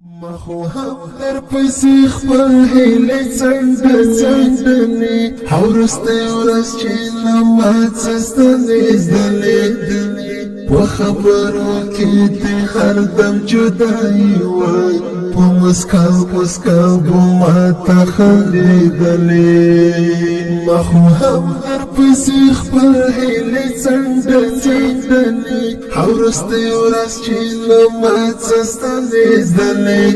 مخو هم در پسی خپل هیلی څنډنی حورسته ورځ چې نمات سستنې زدلې په خبرو کې دې هر دم جدایي وای په مسکا ګوما ته خندېدلې مخو هم در پسی خپل هیلی څنډنی حورسته ورځ چې نمات سستنې زدلې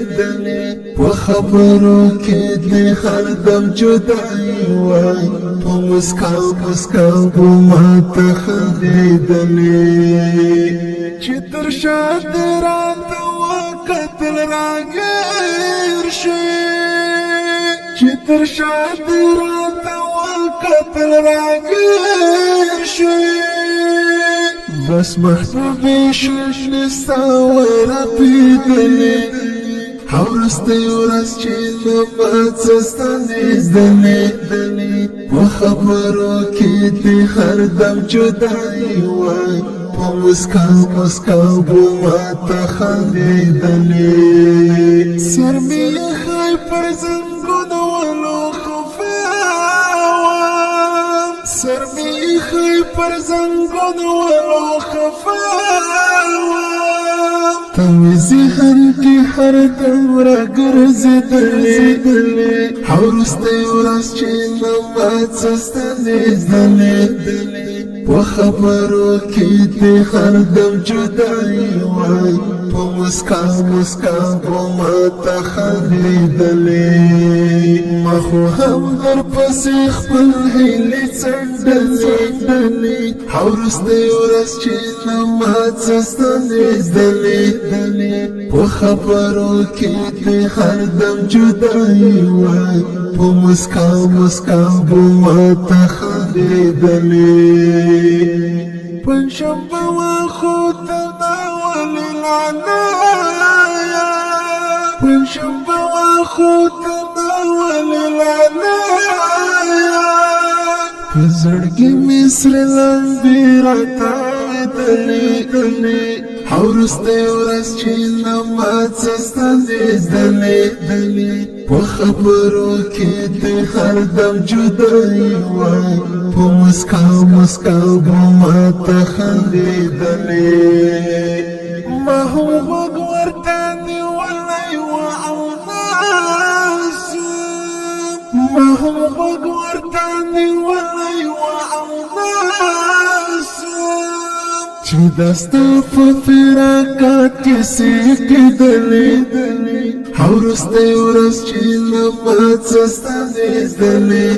په خبرو کې دې هر دم جدایي وای په مسکا ګوما ته خندېدلې چې تر شا دې راته وکتل راګیر شي چې تر شا دې راته وکتل راګیر شي بس محبوبې شونې ستا ورا پیدلې حورسته ورځ چې نمات سستنې زدلې په خبرو کې دې هر دم جدایي وای په مسکا ګوما ته خندېدلې سر مې ایښی پر زنګونو ولو خفه وم سر مې ایښی پر زنګونو ولو خفه وم ته مې ذهن کې هر دم راګرځېدلې حورسته ورځ چې نمات سستنې زدلې په خبرو کې دې هر دم جدایي وای په مسکا ګوما ته خندېدلې مخو هم در پسې خپل هیلې څنډنې حورسته ورځ چې نمات سستنې زدلې په خبرو کې دې هر دم جدایي وای په مسکا ګوما ته خندېدلې پنجشنبه واخو تناولې العنایا پنجشنبه واخو تناولې العنایا په زړګي مې سره لمبې راتاوېدلې حورسته ورځ چې نمات سستنې زدلې په خبرو کې دې هر دم جدایي وای په مسکا ګوما ته خندېدلې ما هم غوږ ورته نیولی وه او ناسم ما هم غوږ ورته نیولی وه او ناسم چې دا ستا په فراقات کې سېږېدلې حورسته ورځ چې نمات سستنې زدلې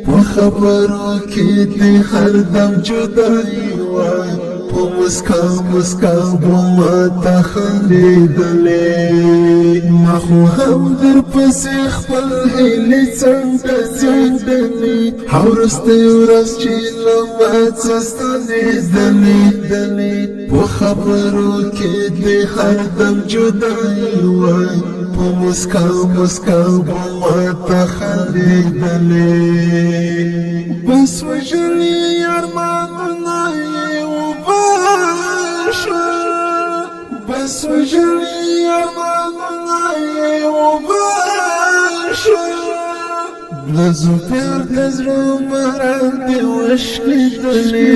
په خبرو کې دې هر دم جدایي وای په مسکا ګوما ته خندېدلې مخو هم در پسې خپل هیلې څنډنې حورسته ورځ چې نمات سستنې زدلې په خبرو کې دې هر دم جدایي وای په مسکا ګوما ته خندېدلې بس وژلي ارمانونه یې وباشه بس وژلي ارمانونه یې وباشه د زوفیار د زړه مرام دې وشکېدلې